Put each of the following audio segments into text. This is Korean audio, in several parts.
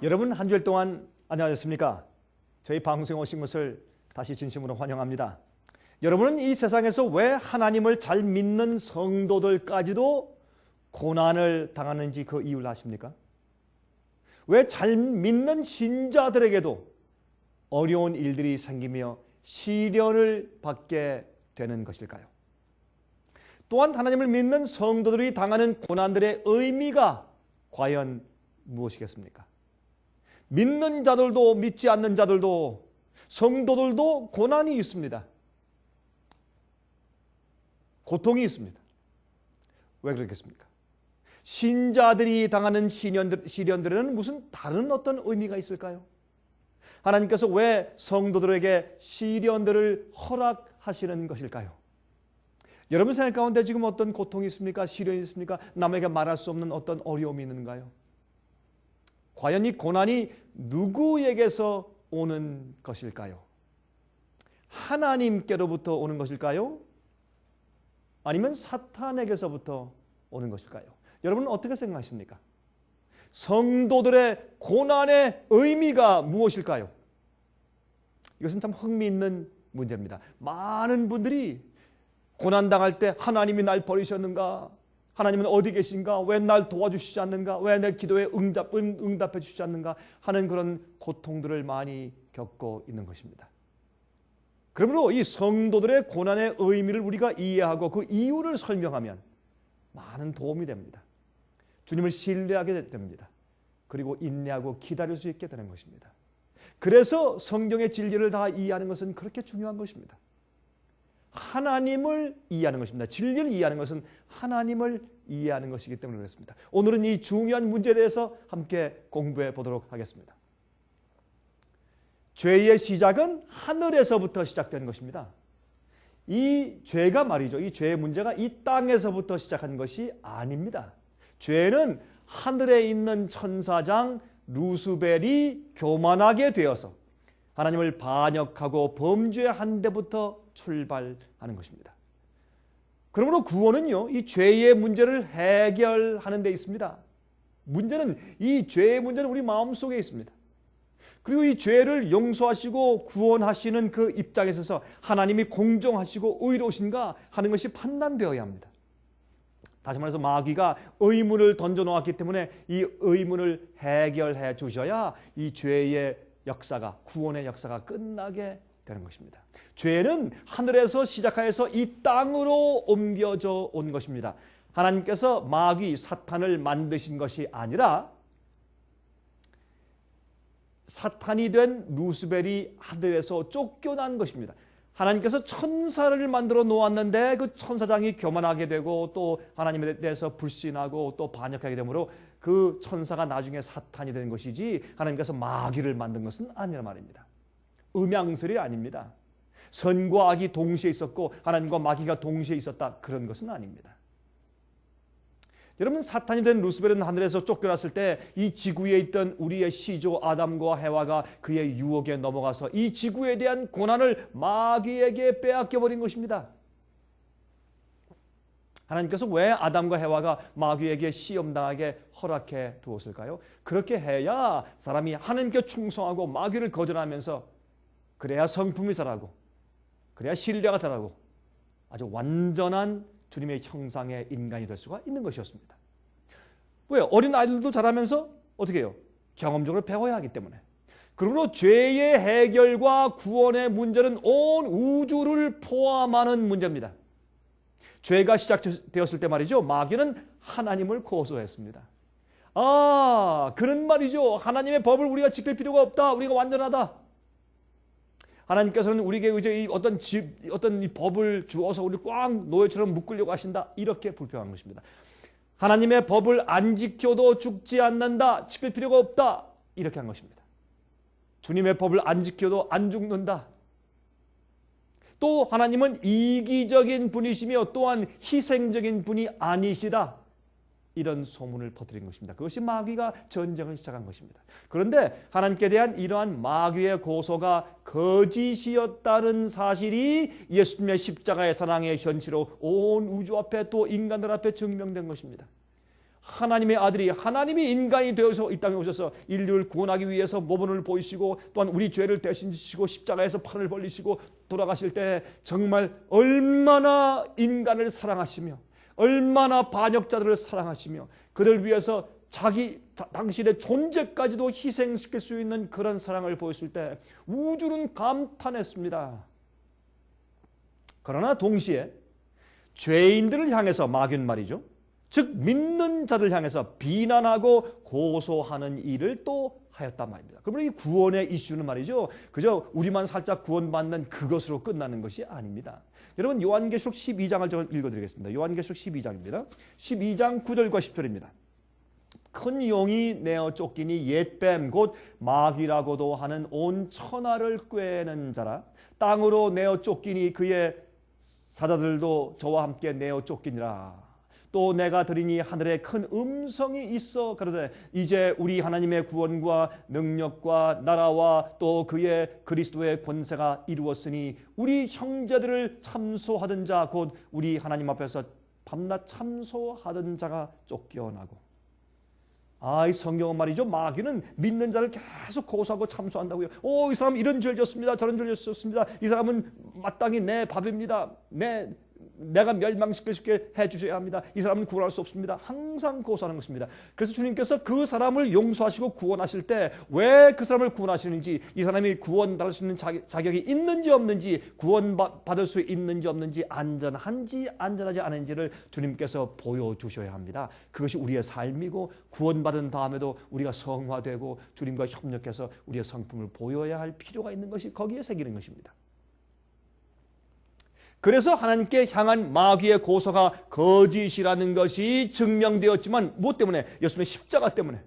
여러분 한 주일 동안 안녕하셨습니까? 저희 방송에 오신 것을 다시 진심으로 환영합니다. 여러분은 이 세상에서 왜 하나님을 잘 믿는 성도들까지도 고난을 당하는지 그 이유를 아십니까? 왜 잘 믿는 신자들에게도 어려운 일들이 생기며 시련을 받게 되는 것일까요? 또한 하나님을 믿는 성도들이 당하는 고난들의 의미가 과연 무엇이겠습니까? 믿는 자들도 믿지 않는 자들도 성도들도 고난이 있습니다. 고통이 있습니다. 왜 그렇겠습니까? 신자들이 당하는 시련들에는 무슨 다른 어떤 의미가 있을까요? 하나님께서 왜 성도들에게 시련들을 허락하시는 것일까요? 여러분 생각 가운데 지금 어떤 고통이 있습니까? 시련이 있습니까? 남에게 말할 수 없는 어떤 어려움이 있는가요? 과연 이 고난이 누구에게서 오는 것일까요? 하나님께로부터 오는 것일까요? 아니면 사탄에게서부터 오는 것일까요? 여러분은 어떻게 생각하십니까? 성도들의 고난의 의미가 무엇일까요? 이것은 참 흥미있는 문제입니다. 많은 분들이 고난당할 때 하나님이 날 버리셨는가? 하나님은 어디 계신가? 왜 날 도와주시지 않는가? 왜 내 기도에 응답해 주시지 않는가? 하는 그런 고통들을 많이 겪고 있는 것입니다. 그러므로 이 성도들의 고난의 의미를 우리가 이해하고 그 이유를 설명하면 많은 도움이 됩니다. 주님을 신뢰하게 됩니다. 그리고 인내하고 기다릴 수 있게 되는 것입니다. 그래서 성경의 진리를 다 이해하는 것은 그렇게 중요한 것입니다. 하나님을 이해하는 것입니다. 진리를 이해하는 것은 하나님을 이해하는 것이기 때문에 그렇습니다. 오늘은 이 중요한 문제에 대해서 함께 공부해 보도록 하겠습니다. 죄의 시작은 하늘에서부터 시작되는 것입니다. 이 죄가 말이죠. 이 죄의 문제가 이 땅에서부터 시작한 것이 아닙니다. 죄는 하늘에 있는 천사장 루스벨이 교만하게 되어서 하나님을 반역하고 범죄한 데부터 출발하는 것입니다. 그러므로 구원은요, 이 죄의 문제를 해결하는 데 있습니다. 이 죄의 문제는 우리 마음속에 있습니다. 그리고 이 죄를 용서하시고 구원하시는 그 입장에 있어서 하나님이 공정하시고 의로우신가 하는 것이 판단되어야 합니다. 다시 말해서 마귀가 의문을 던져놓았기 때문에 이 의문을 해결해 주셔야 이 죄의 역사가, 구원의 역사가 끝나게 되는 것입니다. 죄는 하늘에서 시작하여서 이 땅으로 옮겨져 온 것입니다. 하나님께서 마귀, 사탄을 만드신 것이 아니라 사탄이 된 루스벨이 하늘에서 쫓겨난 것입니다. 하나님께서 천사를 만들어 놓았는데 그 천사장이 교만하게 되고 또 하나님에 대해서 불신하고 또 반역하게 되므로 그 천사가 나중에 사탄이 된 것이지 하나님께서 마귀를 만든 것은 아니란 말입니다. 음양설이 아닙니다. 선과 악이 동시에 있었고 하나님과 마귀가 동시에 있었다, 그런 것은 아닙니다. 여러분, 사탄이 된 루스벨은 하늘에서 쫓겨났을 때 이 지구에 있던 우리의 시조 아담과 해와가 그의 유혹에 넘어가서 이 지구에 대한 고난을 마귀에게 빼앗겨버린 것입니다. 하나님께서 왜 아담과 해와가 마귀에게 시험당하게 허락해 두었을까요? 그렇게 해야 사람이 하나님께 충성하고 마귀를 거절하면서 그래야 성품이 자라고, 그래야 신뢰가 자라고 아주 완전한 주님의 형상의 인간이 될 수가 있는 것이었습니다. 왜? 어린 아이들도 자라면서 어떻게 해요? 경험적으로 배워야 하기 때문에. 그러므로 죄의 해결과 구원의 문제는 온 우주를 포함하는 문제입니다. 죄가 시작되었을 때 말이죠, 마귀는 하나님을 고소했습니다. 그런 말이죠. 하나님의 법을 우리가 지킬 필요가 없다. 우리가 완전하다. 하나님께서는 우리에게 이제 어떤 이 법을 주어서 우리 꽉 노예처럼 묶으려고 하신다, 이렇게 불평한 것입니다. 하나님의 법을 안 지켜도 죽지 않는다, 지킬 필요가 없다, 이렇게 한 것입니다. 주님의 법을 안 지켜도 안 죽는다. 또 하나님은 이기적인 분이시며 또한 희생적인 분이 아니시다, 이런 소문을 퍼뜨린 것입니다. 그것이 마귀가 전쟁을 시작한 것입니다. 그런데 하나님께 대한 이러한 마귀의 고소가 거짓이었다는 사실이 예수님의 십자가의 사랑의 현실로 온 우주 앞에 또 인간들 앞에 증명된 것입니다. 하나님의 아들이 하나님이 인간이 되어서 이 땅에 오셔서 인류를 구원하기 위해서 모범을 보이시고 또한 우리 죄를 대신 지시고 십자가에서 팔을 벌리시고 돌아가실 때 정말 얼마나 인간을 사랑하시며 얼마나 반역자들을 사랑하시며 그들 위해서 당신의 존재까지도 희생시킬 수 있는 그런 사랑을 보였을 때 우주는 감탄했습니다. 그러나 동시에 죄인들을 향해서 마귀는 말이죠. 즉 믿는 자들 향해서 비난하고 고소하는 일을 또 하였단 말입니다. 그러면 이 구원의 이슈는 말이죠. 그저 우리만 살짝 구원받는 그것으로 끝나는 것이 아닙니다. 여러분 요한계시록 12장을 제가 읽어드리겠습니다. 요한계시록 12장입니다. 12장 9절과 10절입니다. 큰 용이 내어 쫓기니 옛뱀 곧 마귀라고도 하는 온 천하를 꾀는 자라 땅으로 내어 쫓기니 그의 사자들도 저와 함께 내어 쫓기니라. 또 내가 들으니 하늘에 큰 음성이 있어 가로되 이제 우리 하나님의 구원과 능력과 나라와 또 그의 그리스도의 권세가 이루었으니 우리 형제들을 참소하던 자 곧 우리 하나님 앞에서 밤낮 참소하던 자가 쫓겨나고. 이 성경은 말이죠. 마귀는 믿는 자를 계속 고소하고 참소한다고요. 이 사람 이런 죄를 졌습니다. 저런 죄를 졌습니다. 이 사람은 마땅히 내 밥입니다. 내가 멸망시킬 수 있게 해주셔야 합니다. 이 사람은 구원할 수 없습니다. 항상 고소하는 것입니다. 그래서 주님께서 그 사람을 용서하시고 구원하실 때 왜 그 사람을 구원하시는지, 이 사람이 구원받을 수 있는 자격이 있는지 없는지, 구원받을 수 있는지 없는지, 안전한지 안전하지 않은지를 주님께서 보여주셔야 합니다. 그것이 우리의 삶이고 구원받은 다음에도 우리가 성화되고 주님과 협력해서 우리의 성품을 보여야 할 필요가 있는 것이 거기에 새기는 것입니다. 그래서 하나님께 향한 마귀의 고소가 거짓이라는 것이 증명되었지만 무엇 때문에? 예수님의 십자가 때문에.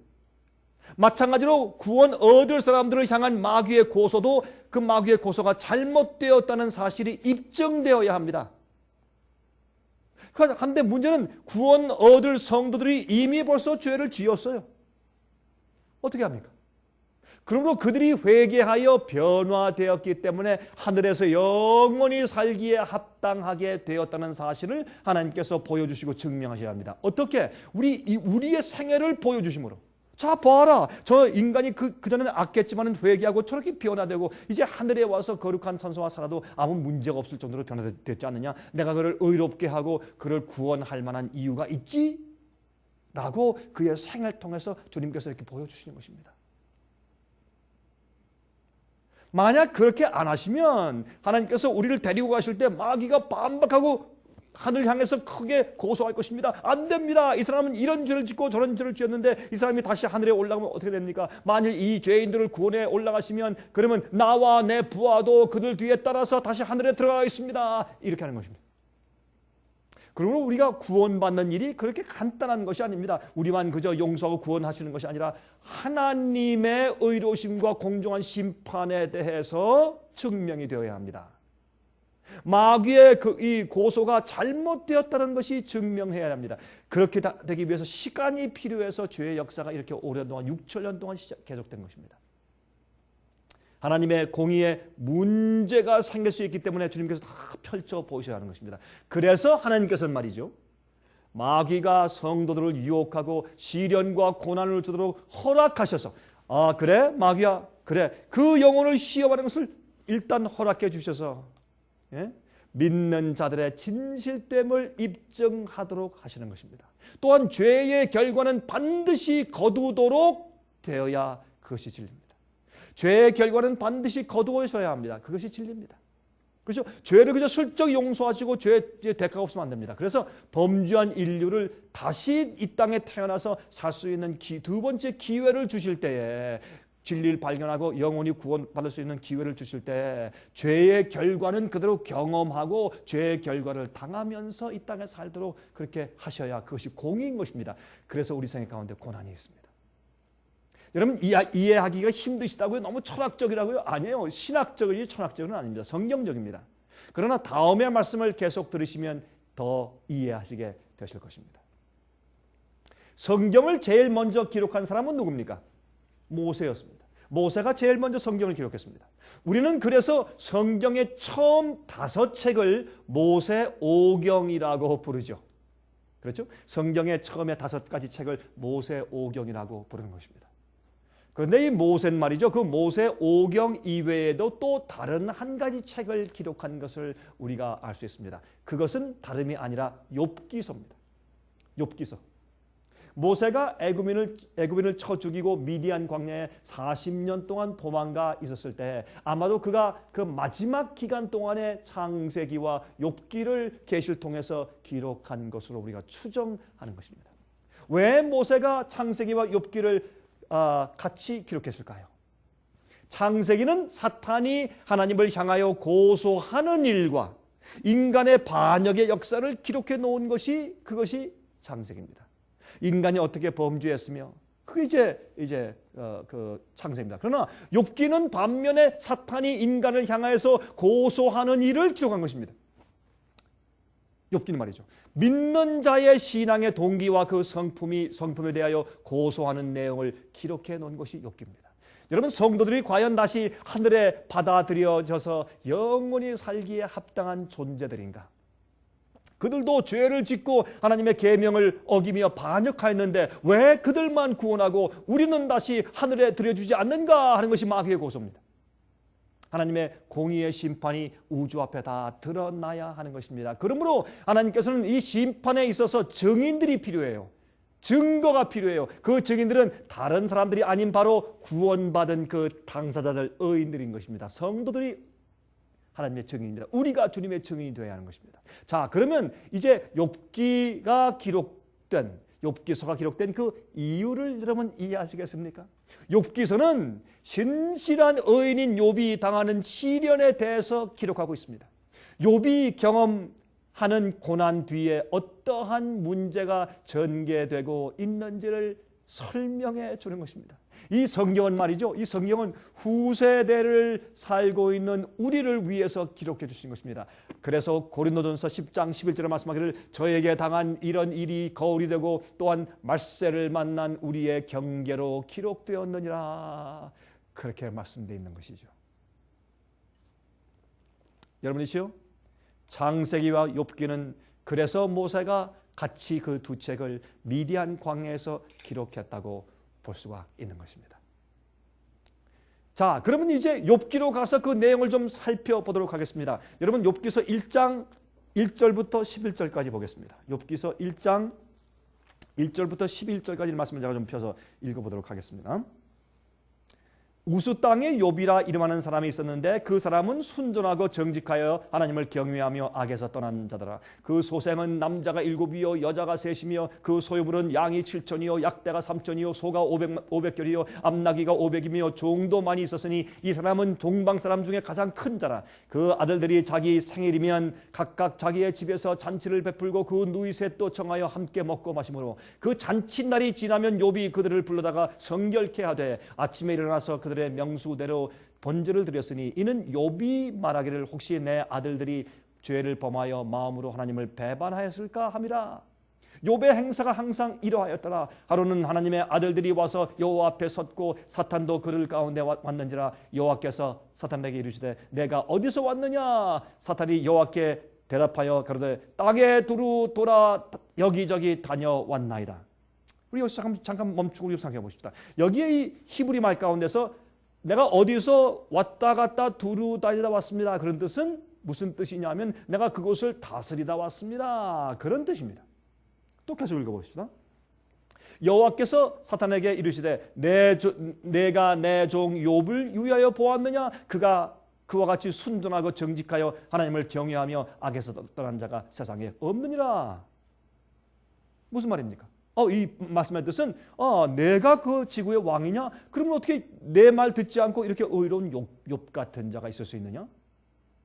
마찬가지로 구원 얻을 사람들을 향한 마귀의 고소도 그 마귀의 고소가 잘못되었다는 사실이 입증되어야 합니다. 그런데 문제는 구원 얻을 성도들이 이미 벌써 죄를 지었어요. 어떻게 합니까? 그러므로 그들이 회개하여 변화되었기 때문에 하늘에서 영원히 살기에 합당하게 되었다는 사실을 하나님께서 보여주시고 증명하셔야 합니다. 어떻게? 우리의 생애를 보여주심으로. 자, 봐라. 저 인간이 그전에는 악했지만 회개하고 저렇게 변화되고 이제 하늘에 와서 거룩한 천사와 살아도 아무 문제가 없을 정도로 변화됐지 않느냐? 내가 그를 의롭게 하고 그를 구원할 만한 이유가 있지? 라고 그의 생애를 통해서 주님께서 이렇게 보여주시는 것입니다. 만약 그렇게 안 하시면 하나님께서 우리를 데리고 가실 때 마귀가 반박하고 하늘 향해서 크게 고소할 것입니다. 안 됩니다. 이 사람은 이런 죄를 짓고 저런 죄를 지었는데 이 사람이 다시 하늘에 올라가면 어떻게 됩니까? 만일 이 죄인들을 구원해 올라가시면 그러면 나와 내 부하도 그들 뒤에 따라서 다시 하늘에 들어가 있습니다. 이렇게 하는 것입니다. 그러므로 우리가 구원받는 일이 그렇게 간단한 것이 아닙니다. 우리만 그저 용서하고 구원하시는 것이 아니라 하나님의 의로우심과 공정한 심판에 대해서 증명이 되어야 합니다. 마귀의 이 고소가 잘못되었다는 것이 증명해야 합니다. 그렇게 되기 위해서 시간이 필요해서 죄의 역사가 이렇게 오랜동안 6천년 동안 계속된 것입니다. 하나님의 공의에 문제가 생길 수 있기 때문에 주님께서 다 펼쳐 보셔야 하는 것입니다. 그래서 하나님께서는 말이죠. 마귀가 성도들을 유혹하고 시련과 고난을 주도록 허락하셔서 그래 마귀야 그래 그 영혼을 시험하는 것을 일단 허락해 주셔서 믿는 자들의 진실됨을 입증하도록 하시는 것입니다. 또한 죄의 결과는 반드시 거두도록 되어야 그것이 진리입니다. 죄의 결과는 반드시 거두어셔야 합니다. 그것이 진리입니다. 그렇죠? 죄를 그저 슬쩍 용서하시고 죄의 대가가 없으면 안 됩니다. 그래서 범죄한 인류를 다시 이 땅에 태어나서 살 수 있는 두 번째 기회를 주실 때에 진리를 발견하고 영원히 구원받을 수 있는 기회를 주실 때 죄의 결과는 그대로 경험하고 죄의 결과를 당하면서 이 땅에 살도록 그렇게 하셔야 그것이 공의인 것입니다. 그래서 우리 생애 가운데 고난이 있습니다. 여러분 이해하기가 힘드시다고요? 너무 철학적이라고요? 아니에요. 신학적이지 철학적은 아닙니다. 성경적입니다. 그러나 다음의 말씀을 계속 들으시면 더 이해하시게 되실 것입니다. 성경을 제일 먼저 기록한 사람은 누굽니까? 모세였습니다. 모세가 제일 먼저 성경을 기록했습니다. 우리는 그래서 성경의 처음 5책을 모세오경이라고 부르죠. 그렇죠? 성경의 처음에 5가지 책을 모세오경이라고 부르는 것입니다. 그런데 이 모세는 말이죠. 그 모세오경 이외에도 또 다른 한 가지 책을 기록한 것을 우리가 알 수 있습니다. 그것은 다름이 아니라 욥기서입니다. 욥기서. 모세가 애굽인을 쳐 죽이고 미디안 광야에 40년 동안 도망가 있었을 때 아마도 그가 그 마지막 기간 동안의 창세기와 욥기를 계시를 통해서 기록한 것으로 우리가 추정하는 것입니다. 왜 모세가 창세기와 욥기를 같이 기록했을까요? 창세기는 사탄이 하나님을 향하여 고소하는 일과 인간의 반역의 역사를 기록해 놓은 것이 그것이 창세기입니다. 인간이 어떻게 범죄했으며 그게 이제 그 창세기입니다. 그러나 욥기는 반면에 사탄이 인간을 향해서 고소하는 일을 기록한 것입니다. 욥기는 말이죠. 믿는 자의 신앙의 동기와 그 성품에 대하여 고소하는 내용을 기록해 놓은 것이 욥기입니다. 여러분, 성도들이 과연 다시 하늘에 받아들여져서 영원히 살기에 합당한 존재들인가? 그들도 죄를 짓고 하나님의 계명을 어기며 반역하였는데 왜 그들만 구원하고 우리는 다시 하늘에 들여주지 않는가 하는 것이 마귀의 고소입니다. 하나님의 공의의 심판이 우주 앞에 다 드러나야 하는 것입니다. 그러므로 하나님께서는 이 심판에 있어서 증인들이 필요해요. 증거가 필요해요. 그 증인들은 다른 사람들이 아닌 바로 구원받은 그 당사자들, 의인들인 것입니다. 성도들이 하나님의 증인입니다. 우리가 주님의 증인이 되어야 하는 것입니다. 자, 그러면 이제 욥기서가 기록된 그 이유를 여러분 이해하시겠습니까? 욥기서는 신실한 의인인 욥이 당하는 시련에 대해서 기록하고 있습니다. 욥이 경험하는 고난 뒤에 어떠한 문제가 전개되고 있는지를 설명해 주는 것입니다. 이 성경은 말이죠. 이 성경은 후세대를 살고 있는 우리를 위해서 기록해 주신 것입니다. 그래서 고린도전서 10장 11절에 말씀하기를 저에게 당한 이런 일이 거울이 되고 또한 말세를 만난 우리의 경계로 기록되었느니라. 그렇게 말씀되어 있는 것이죠. 여러분이시요, 창세기와 욥기는 그래서 모세가 같이 그 두 책을 미디안 광야에서 기록했다고 볼 수가 있는 것입니다. 자, 그러면 이제 욥기로 가서 그 내용을 좀 살펴보도록 하겠습니다. 여러분, 욥기서 1장 1절부터 11절까지 보겠습니다. 욥기서 1장 1절부터 11절까지 말씀을 제가 좀 펴서 읽어보도록 하겠습니다. 우스 땅에 욥이라 이름하는 사람이 있었는데 그 사람은 순전하고 정직하여 하나님을 경외하며 악에서 떠난 자더라. 그 소생은 남자가 7이요 여자가 3이며 그 소유물은 양이 7천이요 약대가 3천이요 소가 500결이요 암나귀가 500이며 종도 많이 있었으니 이 사람은 동방 사람 중에 가장 큰 자라. 그 아들들이 자기 생일이면 각각 자기의 집에서 잔치를 베풀고 그 누이 셋도 청하여 함께 먹고 마시므로 그 잔치날이 지나면 욥이 그들을 불러다가 성결케 하되 아침에 일어나서 그들의 명수대로 번제를 드렸으니 이는 욥이 말하기를 혹시 내 아들들이 죄를 범하여 마음으로 하나님을 배반하였을까 함이라. 욥의 행사가 항상 이러하였더라. 하루는 하나님의 아들들이 와서 여호와 앞에 섰고 사탄도 그들 가운데 왔는지라. 여호와께서 사탄에게 이르시되 내가 어디서 왔느냐. 사탄이 여호와께 대답하여 가로되 땅에 두루 돌아 여기저기 다녀왔나이다. 우리 여기서 잠깐 멈추고 우리 생각해 보십시다. 여기에 이 히브리 말 가운데서 내가 어디서 왔다 갔다 두루 다니다 왔습니다. 그런 뜻은 무슨 뜻이냐면 내가 그곳을 다스리다 왔습니다. 그런 뜻입니다. 또 계속 읽어봅시다. 여호와께서 사탄에게 이르시되 내가 내 종 욥을 유의하여 보았느냐. 그가 그와 같이 순전하고 정직하여 하나님을 경외하며 악에서 떠난 자가 세상에 없느니라. 무슨 말입니까? 이 말씀의 뜻은 내가 그 지구의 왕이냐? 그러면 어떻게 내 말 듣지 않고 이렇게 의로운 욥 같은 자가 있을 수 있느냐?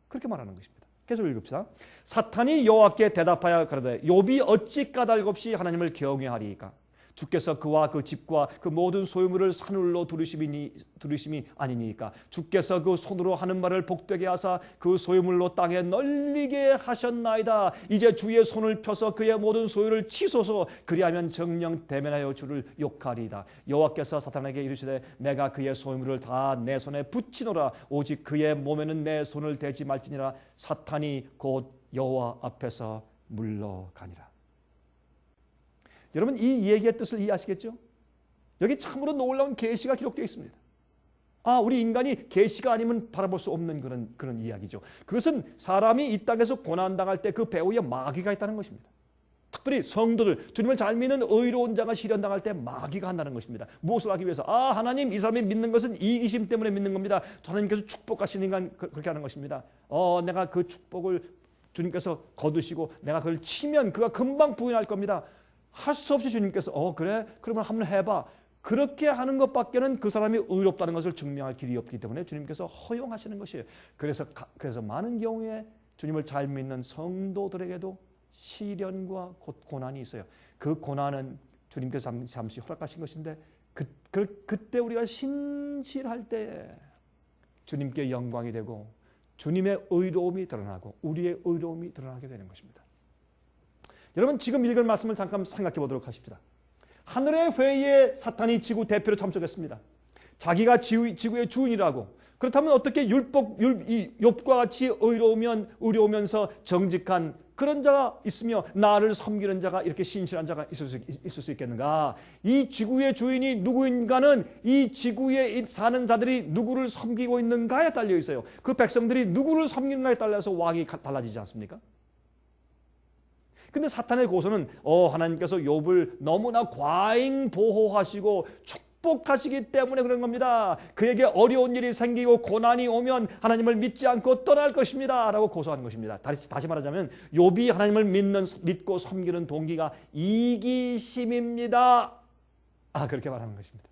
그렇게 말하는 것입니다. 계속 읽읍시다. 사탄이 여호와께 대답하여 가로되 욥이 어찌 까닭 없이 하나님을 경외하리이까? 주께서 그와 그 집과 그 모든 소유물을 산울로 두르심이 아니니까. 주께서 그 손으로 하는 말을 복되게 하사 그 소유물로 땅에 널리게 하셨나이다. 이제 주의 손을 펴서 그의 모든 소유를 치소서. 그리하면 정령 대면하여 주를 욕하리이다. 여호와께서 사탄에게 이르시되 내가 그의 소유물을 다 내 손에 붙이노라. 오직 그의 몸에는 내 손을 대지 말지니라. 사탄이 곧 여호와 앞에서 물러가니라. 여러분 이 얘기의 뜻을 이해하시겠죠? 여기 참으로 놀라운 계시가 기록되어 있습니다. 우리 인간이 계시가 아니면 바라볼 수 없는 그런 이야기죠. 그것은 사람이 이 땅에서 고난당할 때 그 배후에 마귀가 있다는 것입니다. 특별히 성도들, 주님을 잘 믿는 의로운 자가 시련당할 때 마귀가 한다는 것입니다. 무엇을 하기 위해서? 하나님, 이 사람이 믿는 것은 이기심 때문에 믿는 겁니다. 하나님께서 축복하시니까 그렇게 하는 것입니다. 내가 그 축복을 주님께서 거두시고 내가 그걸 치면 그가 금방 부인할 겁니다. 할 수 없이 주님께서 그래? 그러면 한번 해봐. 그렇게 하는 것밖에는 그 사람이 의롭다는 것을 증명할 길이 없기 때문에 주님께서 허용하시는 것이에요. 그래서 많은 경우에 주님을 잘 믿는 성도들에게도 시련과 고난이 있어요. 그 고난은 주님께서 잠시 허락하신 것인데 그때 우리가 신실할 때 주님께 영광이 되고 주님의 의로움이 드러나고 우리의 의로움이 드러나게 되는 것입니다. 여러분 지금 읽은 말씀을 잠깐 생각해 보도록 하십시다. 하늘의 회의에 사탄이 지구 대표로 참석했습니다. 자기가 지구의 주인이라고. 그렇다면 어떻게 욥과 같이 의로우면서 정직한 그런 자가 있으며 나를 섬기는 자가 이렇게 신실한 자가 있을 수 있겠는가? 이 지구의 주인이 누구인가는 이 지구에 사는 자들이 누구를 섬기고 있는가에 달려 있어요. 그 백성들이 누구를 섬기는가에 따라서 왕이 달라지지 않습니까? 근데 사탄의 고소는 하나님께서 욥을 너무나 과잉 보호하시고 축복하시기 때문에 그런 겁니다. 그에게 어려운 일이 생기고 고난이 오면 하나님을 믿지 않고 떠날 것입니다 라고 고소하는 것입니다. 다시 말하자면 욥이 하나님을 믿고 섬기는 동기가 이기심입니다. 그렇게 말하는 것입니다.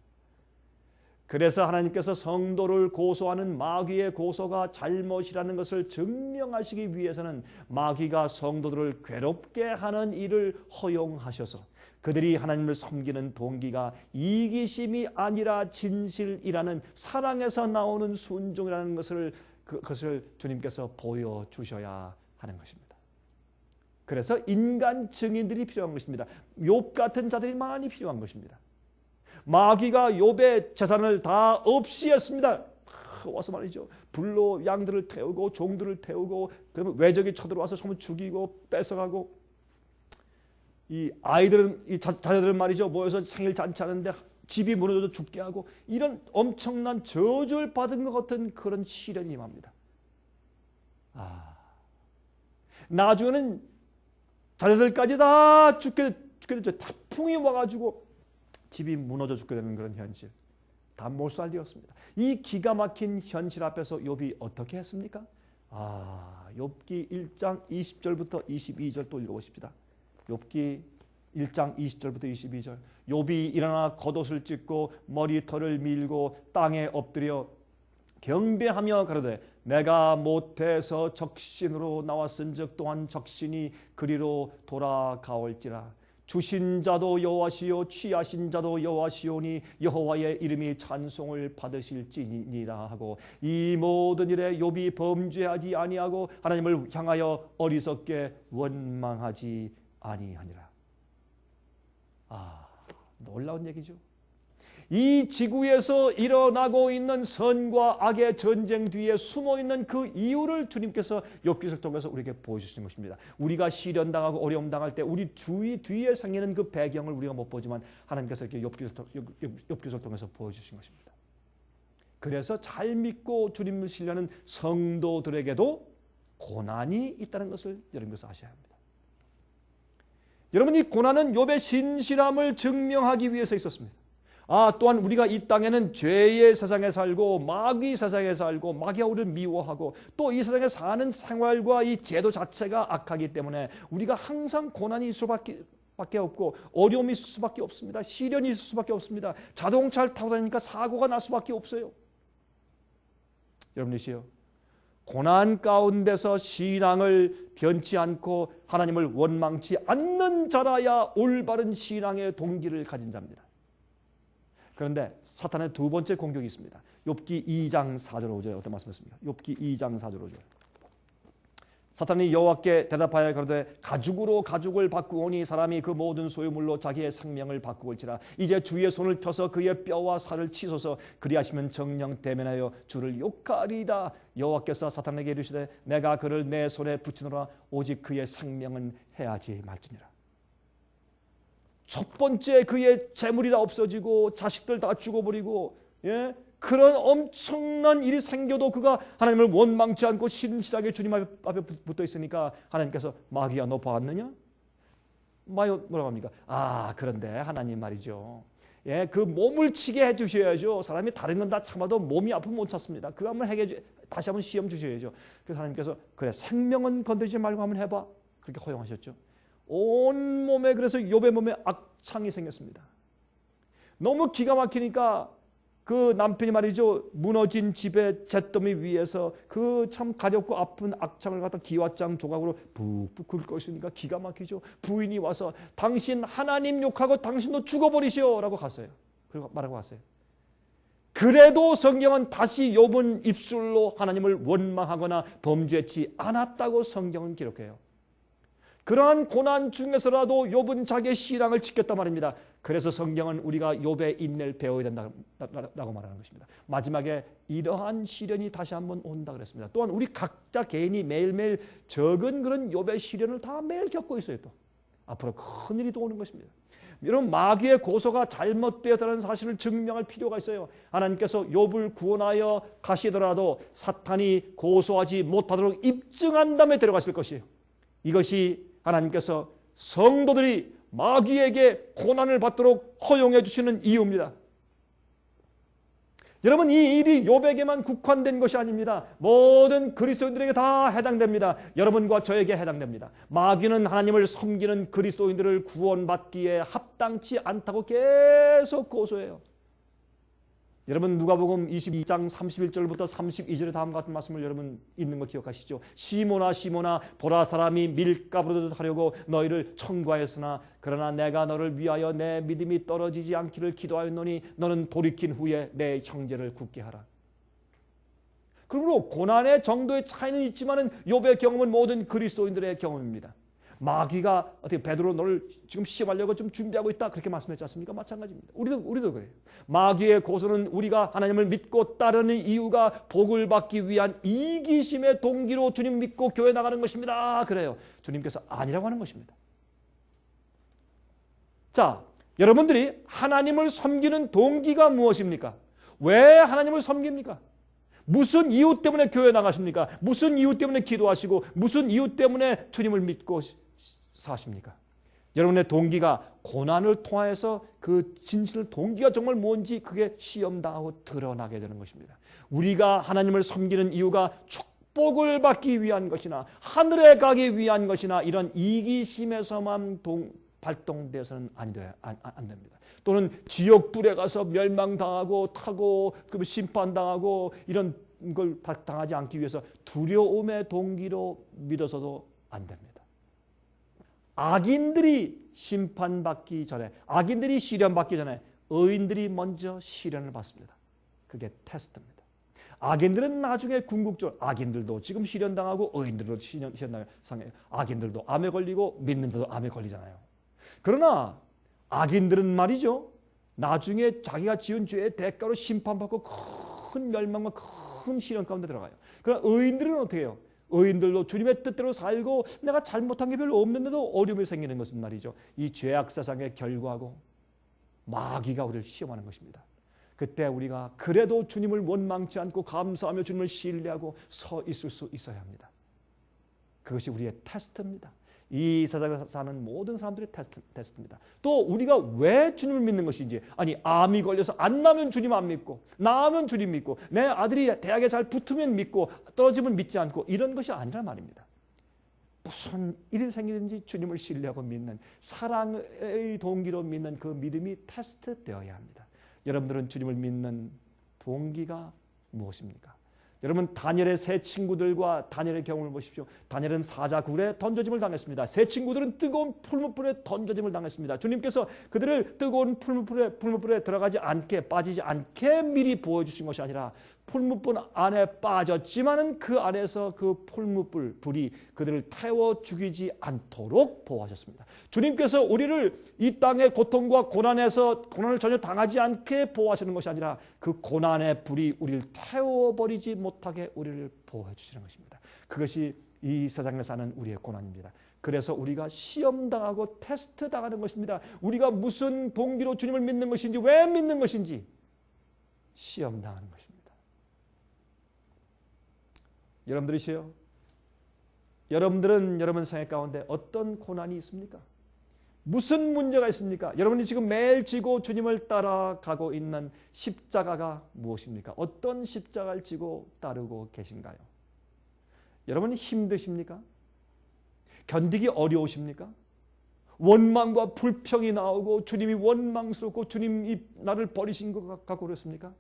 그래서 하나님께서 성도를 고소하는 마귀의 고소가 잘못이라는 것을 증명하시기 위해서는 마귀가 성도들을 괴롭게 하는 일을 허용하셔서 그들이 하나님을 섬기는 동기가 이기심이 아니라 진실이라는 사랑에서 나오는 순종이라는 그것을 주님께서 보여주셔야 하는 것입니다. 그래서 인간 증인들이 필요한 것입니다. 욥 같은 자들이 많이 필요한 것입니다. 마귀가 욥의 재산을 다 없이 했습니다. 와서 말이죠. 불로 양들을 태우고 종들을 태우고 그러면 외적이 쳐들어와서 전부 죽이고 뺏어가고 이 아이들은 이 자녀들은 말이죠. 모여서 생일 잔치하는데 집이 무너져서 죽게 하고 이런 엄청난 저주를 받은 것 같은 그런 시련이 임합니다. 나중에는 자녀들까지 다 죽게 되죠. 태풍이 와가지고 집이 무너져 죽게 되는 그런 현실. 다 몰살되었습니다. 이 기가 막힌 현실 앞에서 욥이 어떻게 했습니까? 욥기 1장 20절부터 22절 또 읽어보십시다. 욥기 1장 20절부터 22절. 욥이 일어나 겉옷을 찢고 머리털을 밀고 땅에 엎드려 경배하며 가로되 내가 못해서 적신으로 나왔은즉 또한 적신이 그리로 돌아가올지라. 주신 자도 여호와시요 취하신 자도 여호와시오니 여호와의 이름이 찬송을 받으실지니라 하고 이 모든 일에 욥이 범죄하지 아니하고 하나님을 향하여 어리석게 원망하지 아니하니라. 놀라운 얘기죠. 이 지구에서 일어나고 있는 선과 악의 전쟁 뒤에 숨어있는 그 이유를 주님께서 욥기서를 통해서 우리에게 보여주시는 것입니다. 우리가 시련당하고 어려움당할 때 우리 뒤에 생기는 그 배경을 우리가 못 보지만 하나님께서 이렇게 욥기서를 통해서 보여주신 것입니다. 그래서 잘 믿고 주님을 신뢰하는 성도들에게도 고난이 있다는 것을 여러분께서 아셔야 합니다. 여러분 이 고난은 욥의 신실함을 증명하기 위해서 있었습니다. 또한 우리가 이 땅에는 죄의 세상에 살고 마귀 세상에 살고 마귀가 우리를 미워하고 또 이 세상에 사는 생활과 이 제도 자체가 악하기 때문에 우리가 항상 고난이 있을 수밖에 없고 어려움이 있을 수밖에 없습니다. 시련이 있을 수밖에 없습니다. 자동차를 타고 다니니까 사고가 날 수밖에 없어요. 여러분이시여, 고난 가운데서 신앙을 변치 않고 하나님을 원망치 않는 자라야 올바른 신앙의 동기를 가진 자입니다. 그런데 사탄의 두 번째 공격이 있습니다. 욥기 2장 4절 5절에 어떤 말씀이었습니까? 욥기 2장 4절 5절. 사탄이 여호와께 대답하여 가로되 가죽으로 가죽을 바꾸오니 사람이 그 모든 소유물로 자기의 생명을 바꾸올지라. 이제 주의 손을 펴서 그의 뼈와 살을 치소서. 그리하시면 정령 대면하여 주를 욕하리이다. 여호와께서 사탄에게 이르시되 내가 그를 내 손에 붙이노라. 오직 그의 생명은 해하지 말지니라. 첫 번째 그의 재물이 다 없어지고 자식들 다 죽어버리고 그런 엄청난 일이 생겨도 그가 하나님을 원망치 않고 신실하게 주님 앞에 붙어 있으니까 하나님께서 마귀야 너 봤느냐? 뭐라고 합니까? 그런데 하나님 말이죠. 그 몸을 치게 해주셔야죠. 사람이 다른 건 다 참아도 몸이 아프면 못 참습니다. 그거 한번 다시 한번 시험 주셔야죠. 그래서 하나님께서 그래 생명은 건드리지 말고 한번 해봐. 그렇게 허용하셨죠. 온 몸에 그래서 욥의 몸에 악창이 생겼습니다. 너무 기가 막히니까 그 남편이 말이죠. 무너진 집의 잿더미 위에서 그 참 가렵고 아픈 악창을 갖다 기와장 조각으로 푹푹 긁고 있으니까 기가 막히죠. 부인이 와서 당신 하나님 욕하고 당신도 죽어버리시오 라고 갔어요. 그리고 말하고 갔어요. 그래도 성경은 다시 욥은 입술로 하나님을 원망하거나 범죄치 않았다고 성경은 기록해요. 그러한 고난 중에서라도 욥은 자기의 신앙을 지켰단 말입니다. 그래서 성경은 우리가 욥의 인내를 배워야 된다고 말하는 것입니다. 마지막에 이러한 시련이 다시 한번 온다 그랬습니다. 또한 우리 각자 개인이 매일매일 적은 그런 욥의 시련을 다 매일 겪고 있어요. 또 앞으로 큰 일이 또 오는 것입니다. 여러분 마귀의 고소가 잘못되었다는 사실을 증명할 필요가 있어요. 하나님께서 욥을 구원하여 가시더라도 사탄이 고소하지 못하도록 입증한 다음에 데려가실 것이에요. 이것이 하나님께서 성도들이 마귀에게 고난을 받도록 허용해 주시는 이유입니다. 여러분 이 일이 욥에게만 국한된 것이 아닙니다. 모든 그리스도인들에게 다 해당됩니다. 여러분과 저에게 해당됩니다. 마귀는 하나님을 섬기는 그리스도인들을 구원받기에 합당치 않다고 계속 고소해요. 여러분 누가복음 22장 31절부터 32절에 다음과 같은 말씀을 여러분 읽는 거 기억하시죠? 시몬아 시몬아 보라 사람이 밀가부르듯 하려고 너희를 청구하였으나 그러나 내가 너를 위하여 내 믿음이 떨어지지 않기를 기도하였노니 너는 돌이킨 후에 내 형제를 굳게 하라. 그러므로 고난의 정도의 차이는 있지만은 욥의 경험은 모든 그리스도인들의 경험입니다. 마귀가 어떻게 베드로 너를 지금 시험하려고 좀 준비하고 있다 그렇게 말씀했지 않습니까? 마찬가지입니다. 우리도 그래요. 마귀의 고소는 우리가 하나님을 믿고 따르는 이유가 복을 받기 위한 이기심의 동기로 주님 믿고 교회 나가는 것입니다. 그래요. 주님께서 아니라고 하는 것입니다. 자, 여러분들이 하나님을 섬기는 동기가 무엇입니까? 왜 하나님을 섬깁니까? 무슨 이유 때문에 교회 나가십니까? 무슨 이유 때문에 기도하시고 무슨 이유 때문에 주님을 믿고 사십니까? 여러분의 동기가 고난을 통하여서 그 진실 동기가 정말 뭔지 그게 시험당하고 드러나게 되는 것입니다. 우리가 하나님을 섬기는 이유가 축복을 받기 위한 것이나 하늘에 가기 위한 것이나 이런 이기심에서만 발동돼서는 안 됩니다. 또는 지옥불에 가서 멸망당하고 타고 심판당하고 이런 걸 당하지 않기 위해서 두려움의 동기로 믿어서도 안 됩니다. 악인들이 심판받기 전에, 악인들이 시련받기 전에 의인들이 먼저 시련을 받습니다. 그게 테스트입니다. 악인들은 나중에 궁극적으로, 악인들도 지금 시련당하고 의인들도 시련당해요. 악인들도 암에 걸리고 믿는 자도 암에 걸리잖아요. 그러나 악인들은 말이죠, 나중에 자기가 지은 죄의 대가로 심판받고 큰 멸망과 큰 시련 가운데 들어가요. 그러나 의인들은 어떻게 해요? 의인들도 주님의 뜻대로 살고 내가 잘못한 게 별로 없는데도 어려움이 생기는 것은 말이죠, 이 죄악 세상의 결과고 마귀가 우리를 시험하는 것입니다. 그때 우리가 그래도 주님을 원망치 않고 감사하며 주님을 신뢰하고 서 있을 수 있어야 합니다. 그것이 우리의 테스트입니다. 이 세상에 사는 모든 사람들의 테스트입니다. 또 우리가 왜 주님을 믿는 것인지, 아니 암이 걸려서 안 나면 주님 안 믿고 나면 주님 믿고 내 아들이 대학에 잘 붙으면 믿고 떨어지면 믿지 않고 이런 것이 아니란 말입니다. 무슨 일이 생기든지 주님을 신뢰하고 믿는 사랑의 동기로 믿는 그 믿음이 테스트되어야 합니다. 여러분들은 주님을 믿는 동기가 무엇입니까? 여러분 다니엘의 세 친구들과 다니엘의 경험을 보십시오. 다니엘은 사자굴에 던져짐을 당했습니다. 세 친구들은 뜨거운 풀무불에 던져짐을 당했습니다. 주님께서 그들을 뜨거운 풀무불에 들어가지 않게, 빠지지 않게 미리 보여주신 것이 아니라 풀무불 안에 빠졌지만은 그 안에서 그 풀무불이 그들을 태워 죽이지 않도록 보호하셨습니다. 주님께서 우리를 이 땅의 고통과 고난을 전혀 당하지 않게 보호하시는 것이 아니라 그 고난의 불이 우리를 태워버리지 못하게 우리를 보호해 주시는 것입니다. 그것이 이 세상에 사는 우리의 고난입니다. 그래서 우리가 시험당하고 테스트 당하는 것입니다. 우리가 무슨 동기로 주님을 믿는 것인지, 왜 믿는 것인지 시험당하는 것입니다. 여러분들이시요, 여러분들은 여러분 생애 가운데 어떤 고난이 있습니까? 무슨 문제가 있습니까? 여러분이 지금 매일 지고 주님을 따라가고 있는 십자가가 무엇입니까? 어떤 십자가를 지고 따르고 계신가요? 여러분이 힘드십니까? 견디기 어려우십니까? 원망과 불평이 나오고 주님이 원망스럽고 주님이 나를 버리신 것 같고 그렇습니까?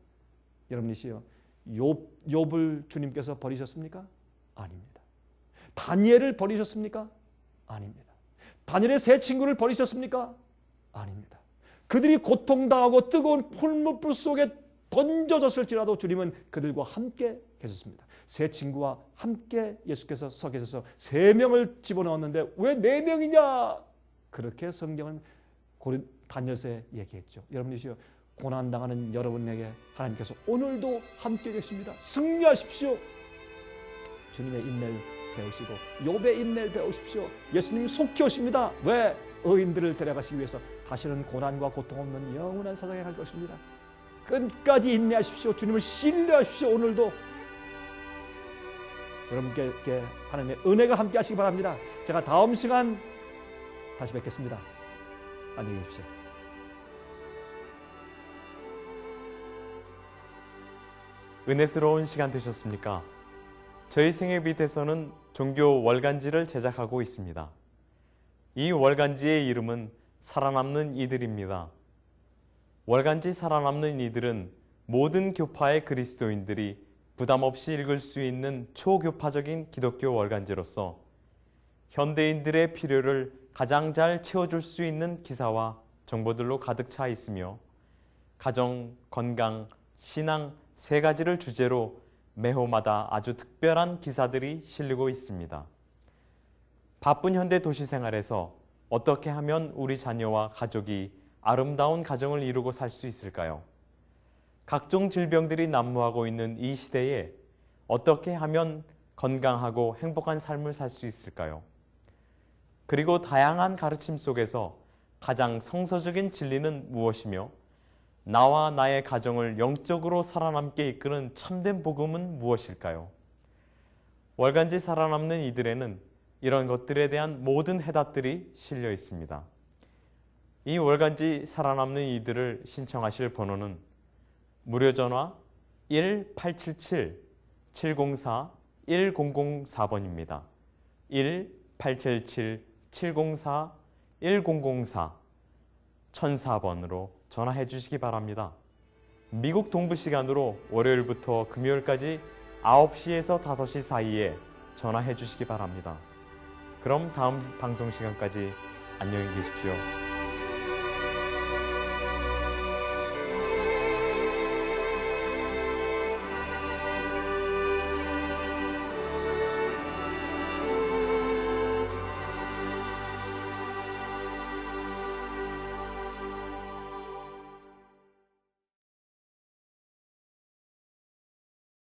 여러분이시요, 욥을 주님께서 버리셨습니까? 아닙니다. 다니엘을 버리셨습니까? 아닙니다. 다니엘의 세 친구를 버리셨습니까? 아닙니다. 그들이 고통당하고 뜨거운 풀무불 속에 던져졌을지라도 주님은 그들과 함께 계셨습니다. 세 친구와 함께 예수께서 서 계셔서 3명을 집어넣었는데 왜 4명이냐? 그렇게 성경은 다니엘서에 얘기했죠. 여러분이시요, 고난당하는 여러분에게 하나님께서 오늘도 함께 계십니다. 승리하십시오. 주님의 인내를 배우시고 욥의 인내를 배우십시오. 예수님이 속히 오십니다. 왜? 의인들을 데려가시기 위해서 다시는 고난과 고통 없는 영원한 세상에 갈 것입니다. 끝까지 인내하십시오. 주님을 신뢰하십시오. 오늘도 여러분께 하나님의 은혜가 함께 하시기 바랍니다. 제가 다음 시간 다시 뵙겠습니다. 안녕히 계십시오. 은혜스러운 시간 되셨습니까? 저희 생애빛에서는 종교 월간지를 제작하고 있습니다. 이 월간지의 이름은 살아남는 이들입니다. 월간지 살아남는 이들은 모든 교파의 그리스도인들이 부담 없이 읽을 수 있는 초교파적인 기독교 월간지로서 현대인들의 필요를 가장 잘 채워줄 수 있는 기사와 정보들로 가득 차 있으며 가정, 건강, 신앙 3가지를 주제로 매호마다 아주 특별한 기사들이 실리고 있습니다. 바쁜 현대 도시 생활에서 어떻게 하면 우리 자녀와 가족이 아름다운 가정을 이루고 살 수 있을까요? 각종 질병들이 난무하고 있는 이 시대에 어떻게 하면 건강하고 행복한 삶을 살 수 있을까요? 그리고 다양한 가르침 속에서 가장 성서적인 진리는 무엇이며 나와 나의 가정을 영적으로 살아남게 이끄는 참된 복음은 무엇일까요? 월간지 살아남는 이들에는 이런 것들에 대한 모든 해답들이 실려 있습니다. 이 월간지 살아남는 이들을 신청하실 번호는 무료 전화 1-877-704-1004번입니다. 1-877-704-1004 1004번으로 전화해 주시기 바랍니다. 미국 동부 시간으로 월요일부터 금요일까지 9시에서 5시 사이에 전화해 주시기 바랍니다. 그럼 다음 방송 시간까지 안녕히 계십시오.